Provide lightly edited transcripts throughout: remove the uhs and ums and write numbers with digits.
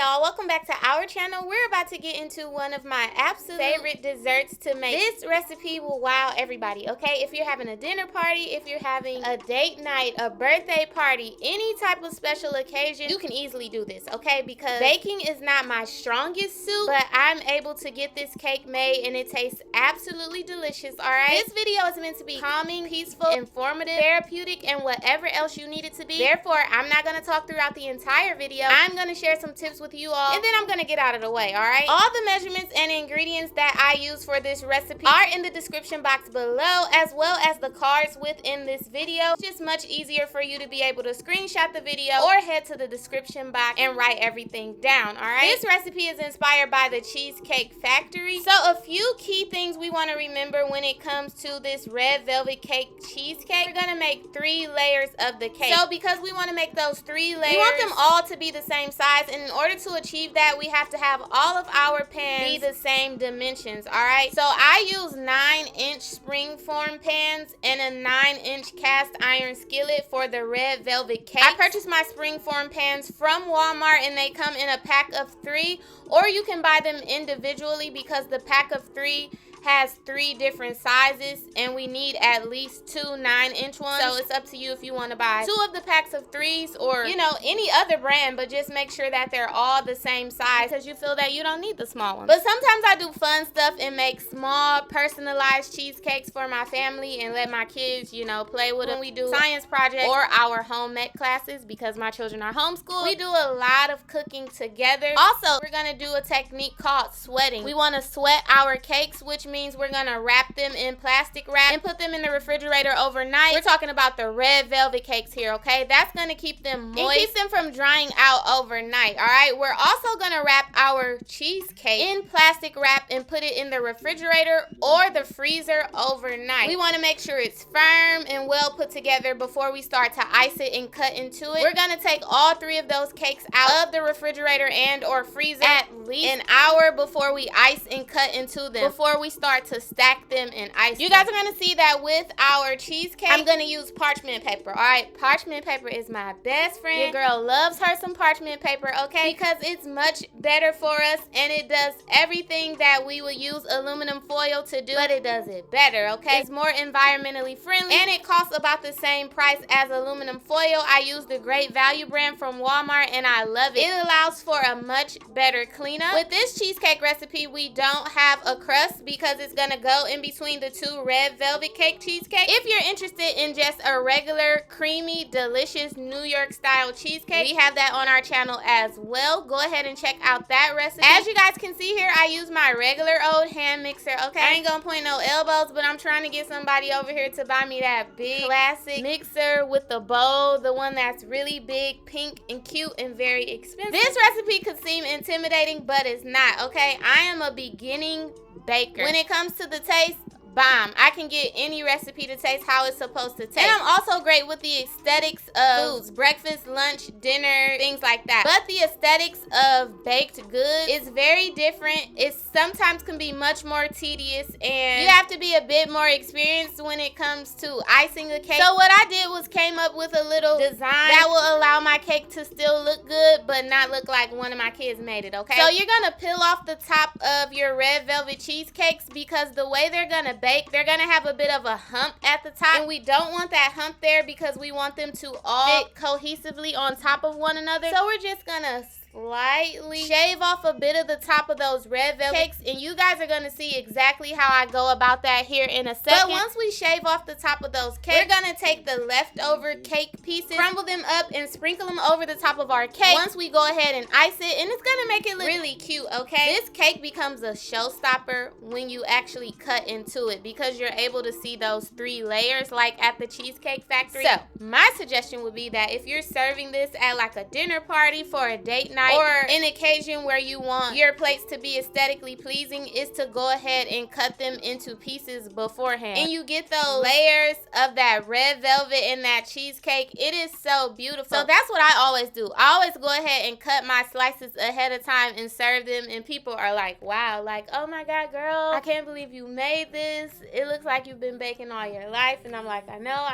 y'all, welcome back to our channel. We're about to get into one of my absolute favorite desserts to make. This recipe will wow everybody, okay? If you're having a dinner party, if you're having a date night, a birthday party, any type of special occasion, you can easily do this, okay? Because baking is not my strongest suit, but I'm able to get this cake made and it tastes absolutely delicious, all right? This video is meant to be calming, peaceful, informative, therapeutic, and whatever else you need it to be. Therefore, I'm not going to talk throughout the entire video. I'm going to share some tips with you all, and then I'm going to get out of the way, all right? All the measurements and ingredients that I use for this recipe are in the description box below, as well as the cards within this video. It's just much easier for you to be able to screenshot the video or head to the description box and write everything down, all right? This recipe is inspired by the Cheesecake Factory. So a few key things we want to remember when it comes to this red velvet cake cheesecake. We're going to make 3 layers of the cake. So because we want to make those 3 layers, we want them all to be the same size, and in order to achieve that, we have to have all of our pans be the same dimensions, all right? So I use 9-inch springform pans and a 9-inch cast iron skillet for the red velvet cake. I purchased my springform pans from Walmart, and they come in a pack of 3, or you can buy them individually because the pack of 3 has 3 different sizes, and we need at least 2 9-inch ones. So it's up to you if you want to buy 2 of the packs of 3s, or you know, any other brand, but just make sure that they're all the same size because you feel that you don't need the small ones. But sometimes I do fun stuff and make small personalized cheesecakes for my family and let my kids, you know, play with them. We do science projects or our home ec classes because my children are homeschooled. We do a lot of cooking together. Also, we're gonna do a technique called sweating. We want to sweat our cakes, which means we're gonna wrap them in plastic wrap and put them in the refrigerator overnight. We're talking about the red velvet cakes here, okay? That's gonna keep them moist and keep them from drying out overnight, all right? We're also gonna wrap our cheesecake in plastic wrap and put it in the refrigerator or the freezer overnight. We want to make sure it's firm and well put together before we start to ice it and cut into it. We're gonna take all 3 of those cakes out of the refrigerator and or freezer at least an hour before we ice and cut into them, before we start to stack them and ice them. You guys are going to see that with our cheesecake, I'm going to use parchment paper, all right? Parchment paper is my best friend. Your girl loves her some parchment paper, okay? Because it's much better for us, and it does everything that we would use aluminum foil to do, but it does it better, okay? It's more environmentally friendly, and it costs about the same price as aluminum foil. I use the Great Value brand from Walmart, and I love it. It allows for a much better cleanup. With this cheesecake recipe, we don't have a crust because it's gonna go in between the 2 red velvet cake cheesecake. If you're interested in just a regular creamy delicious New York style cheesecake, we have that on our channel as well. Go ahead and check out that recipe. As you guys can see here, I use my regular old hand mixer, okay? I ain't gonna point no elbows, but I'm trying to get somebody over here to buy me that big classic mixer with the bowl, the one that's really big, pink, and cute, and very expensive. This recipe could seem intimidating, but it's not, okay? I am a beginning baker. When it comes to the taste, bomb. I can get any recipe to taste how it's supposed to taste. And I'm also great with the aesthetics of foods, breakfast, lunch, dinner, things like that. But the aesthetics of baked goods is very different. It sometimes can be much more tedious, and you have to be a bit more experienced when it comes to icing a cake. So what I did was came up with a little design that will allow my cake to still look good, but not look like one of my kids made it, okay? So you're gonna peel off the top of your red velvet cheesecakes because the way they're gonna bake, they're gonna have a bit of a hump at the top, and we don't want that hump there because we want them to all fit cohesively on top of one another. So we're just gonna slightly shave off a bit of the top of those red velvet cakes, and you guys are going to see exactly how I go about that here in a second. But once we shave off the top of those cakes, we're going to take the leftover cake pieces, crumble them up, and sprinkle them over the top of our cake. Once we go ahead and ice it, and it's going to make it look really cute, okay? This cake becomes a showstopper when you actually cut into it because you're able to see those 3 layers like at the Cheesecake Factory. So my suggestion would be that if you're serving this at like a dinner party for a date night, or an occasion where you want your plates to be aesthetically pleasing, is to go ahead and cut them into pieces beforehand, and you get those layers of that red velvet and that cheesecake. It is so beautiful. So that's what I always do. I always go ahead and cut my slices ahead of time and serve them, and people are like, wow, like, oh my god, girl, I can't believe you made this. It looks like you've been baking all your life. And I'm like, I know.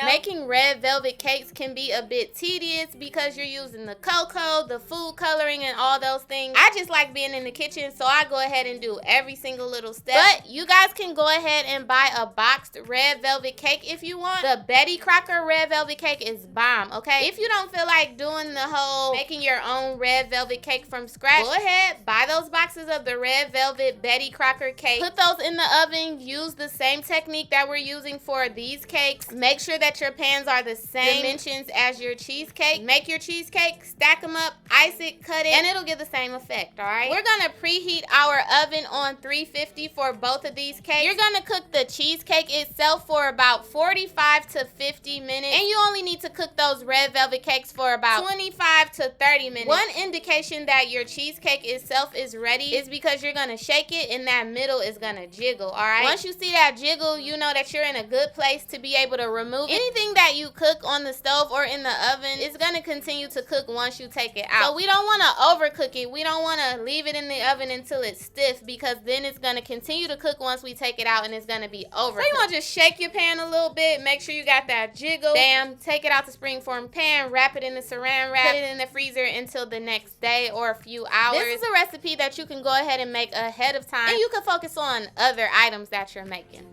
Making red velvet cakes can be a bit tedious because you're using the cocoa, the food food coloring and all those things. I just like being in the kitchen, so I go ahead and do every single little step. But you guys can go ahead and buy a boxed red velvet cake if you want. The Betty Crocker red velvet cake is bomb, okay? If you don't feel like doing the whole making your own red velvet cake from scratch, go ahead, buy those boxes of the red velvet Betty Crocker cake. Put those in the oven. Use the same technique that we're using for these cakes. Make sure that your pans are the same dimensions as your cheesecake. Make your cheesecake, stack them up, ice it, cut it, and it'll give the same effect, all right? We're gonna preheat our oven on 350 for both of these cakes. You're gonna cook the cheesecake itself for about 45 to 50 minutes, and you only need to cook those red velvet cakes for about 25 to 30 minutes. One indication that your cheesecake itself is ready is because you're gonna shake it and that middle is gonna jiggle, all right? Once you see that jiggle, you know that you're in a good place to be able to remove it. Anything that you cook on the stove or in the oven is gonna continue to cook once you take it out. So we don't wanna overcook it. We don't wanna leave it in the oven until it's stiff, because then it's gonna continue to cook once we take it out and it's gonna be overcooked. So you wanna just shake your pan a little bit, make sure you got that jiggle. Bam, take it out the springform pan, wrap it in the saran wrap, put it in the freezer until the next day or a few hours. This is a recipe that you can go ahead and make ahead of time, and you can focus on other items that you're making.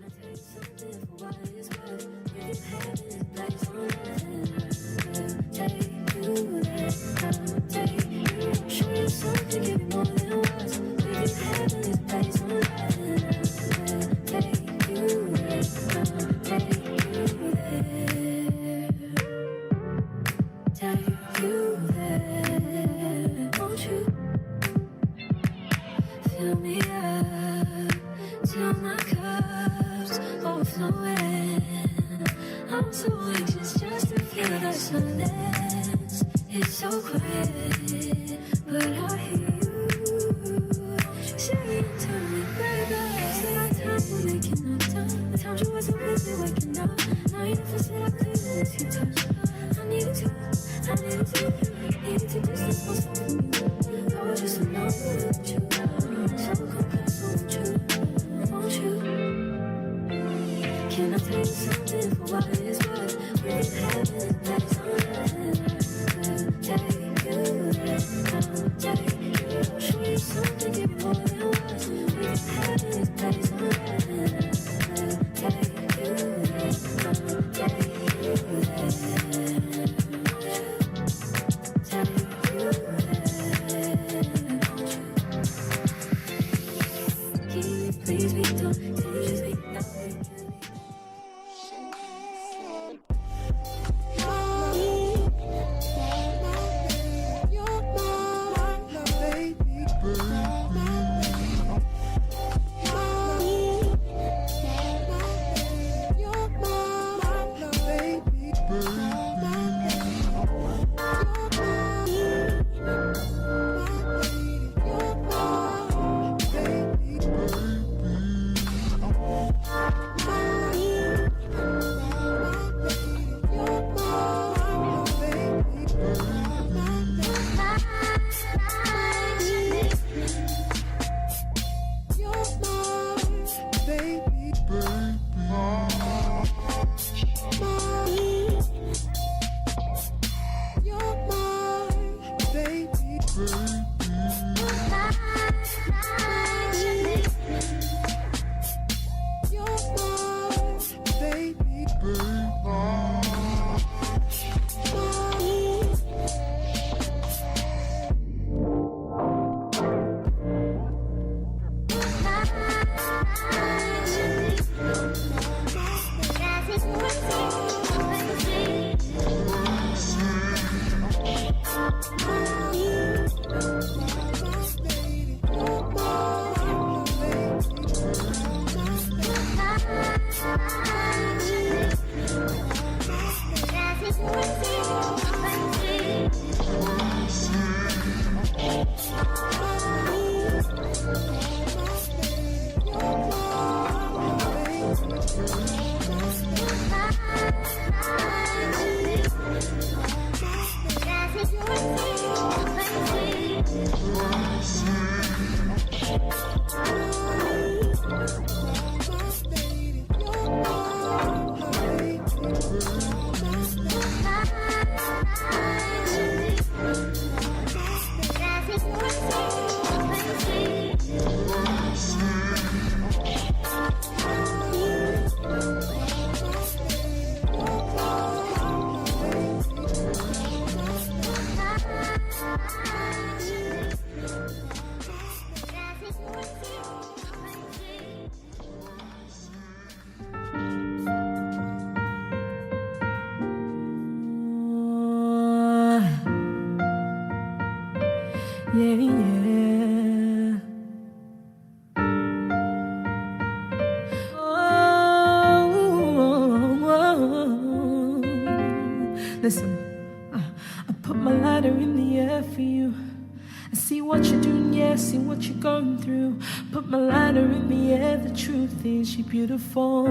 Fill me up till my cup's overflowing. I'm so anxious just to feel the silence. It's so quiet, but I hear you saying to me, baby. Say our time, we're making up time. The times you wasn't really waking up. Now you never said I couldn't see touch. I needed to distance myself from you. I was just alone with you. So complex, won't you? Can I tell you something for what it is worth? We can have this place on take you there. Show you something, give you more than words. We can have this place on take you Yeah, yeah. Oh, listen, I put my lighter in the air for you. I see what you're doing, yeah, I see what you're going through. Put my lighter in the air, the truth is you're beautiful,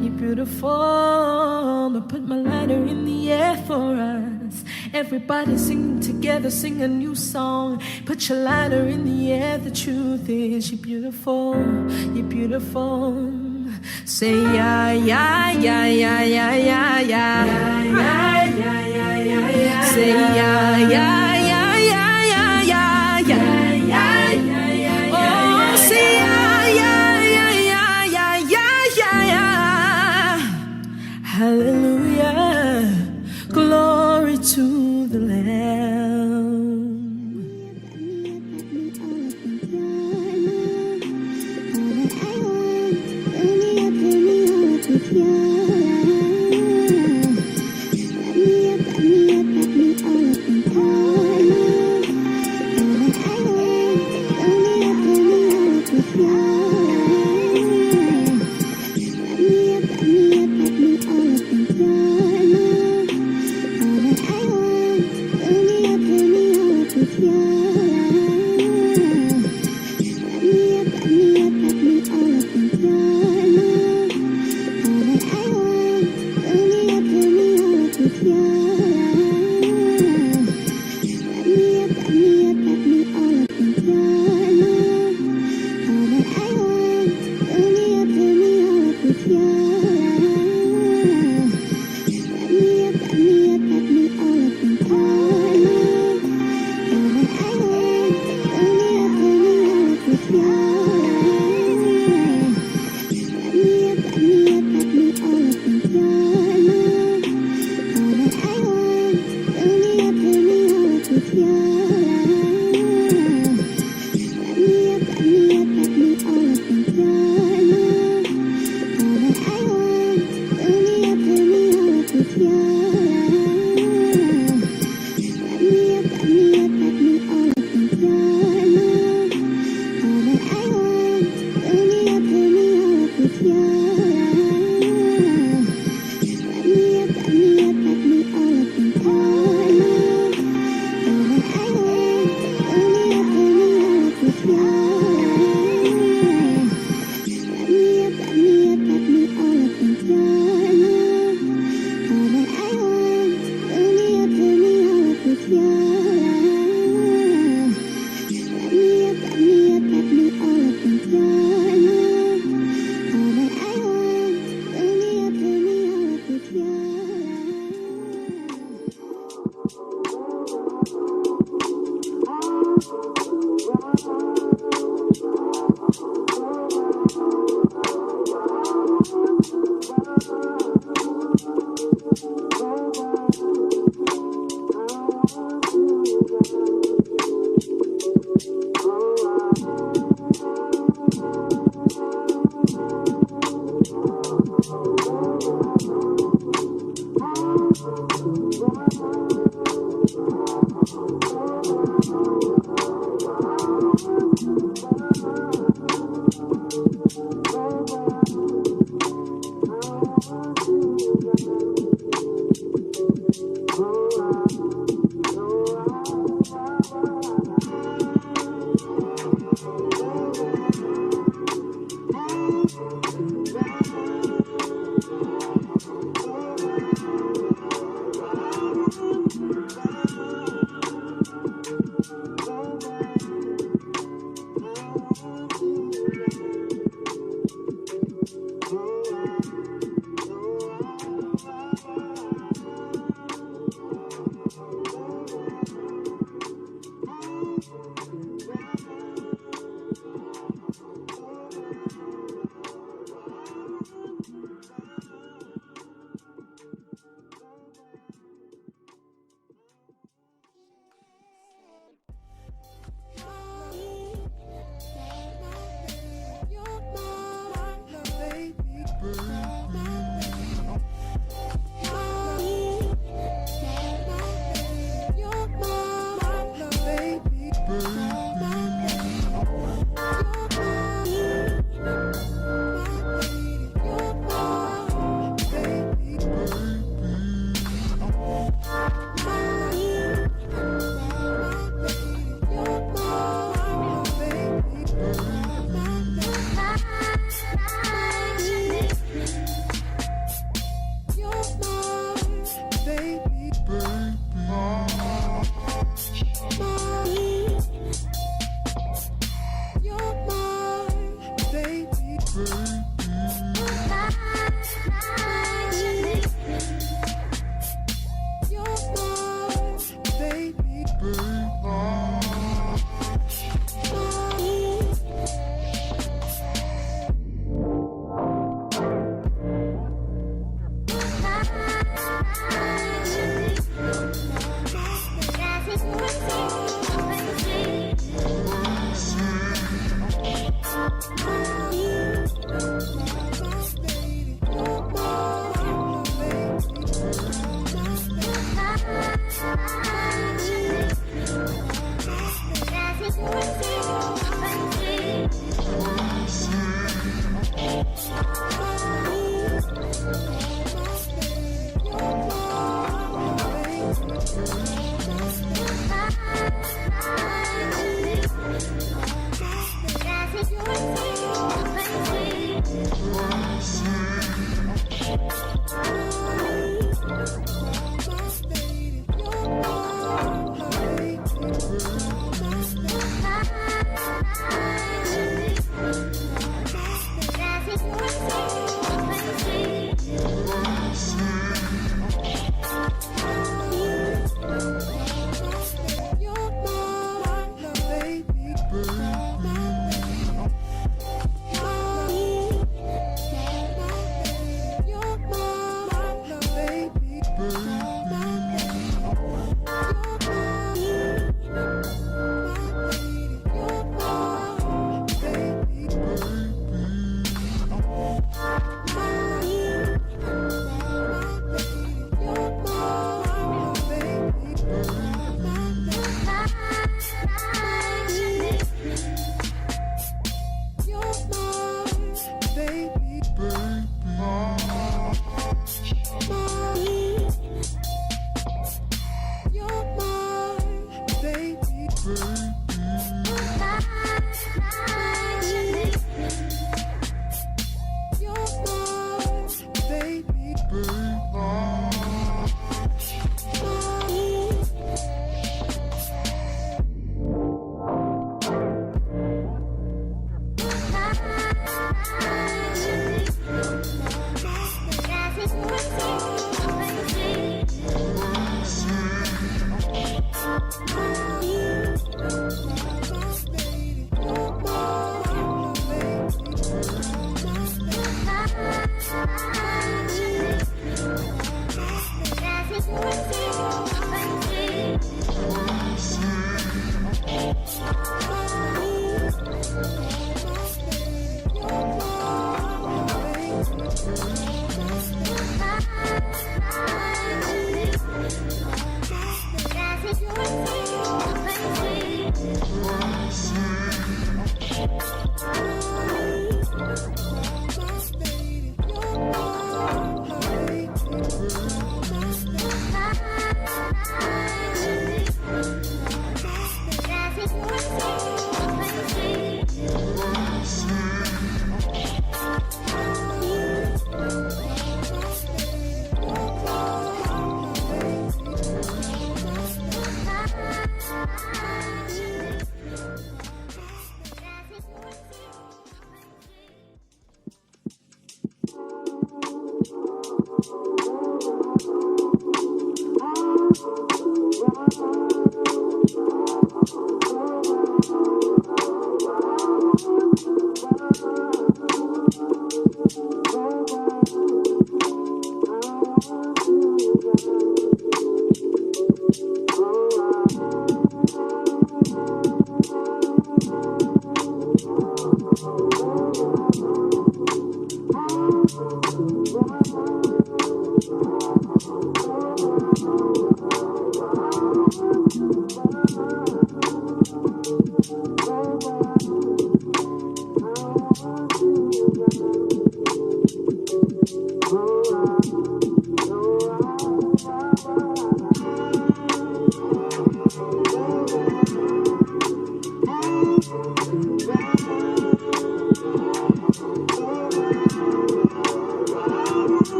you're beautiful. I put my lighter in the air for us. Everybody sing together, sing a new song. Put your lighter in the air, the truth is you're beautiful, you're beautiful. Say yeah, yeah, yeah, yeah, yeah, yeah, yeah, yeah, yeah, yeah, yeah, yeah. Say yeah, yeah. Hallelujah, glory to the Lamb. All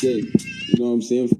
cheesecake. You know what I'm saying?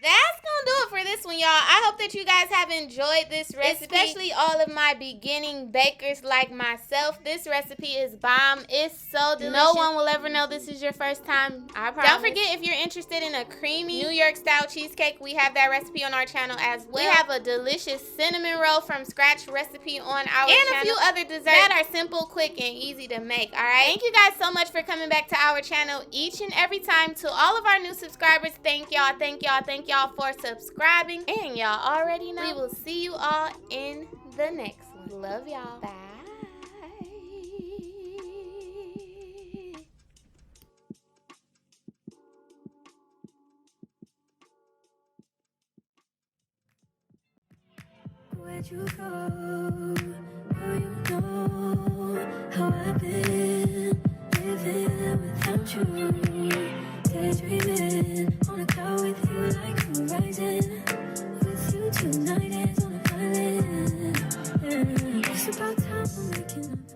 That's gonna do it for this one, y'all. I hope that you guys have enjoyed this recipe, especially all of my beginning bakers like myself. This recipe is bomb. It's so delicious. No one will ever know this is your first time, I promise. Don't forget, if you're interested in a creamy New York style cheesecake, we have that recipe on our channel as well. We have a delicious cinnamon roll from scratch recipe on our channel. And a few other desserts that are simple, quick, and easy to make, alright? Thank you guys so much for coming back to our channel each and every time. To all of our new subscribers, thank y'all, thank y'all, thank y'all for subscribing. And y'all already know we will see you all in the next one. Love y'all. Bye. Where'd you go? Oh, you know how I've been living without you. Daydreaming on a cloud with you like horizon. With you tonight is on an island. Yeah. It's about time we're making up.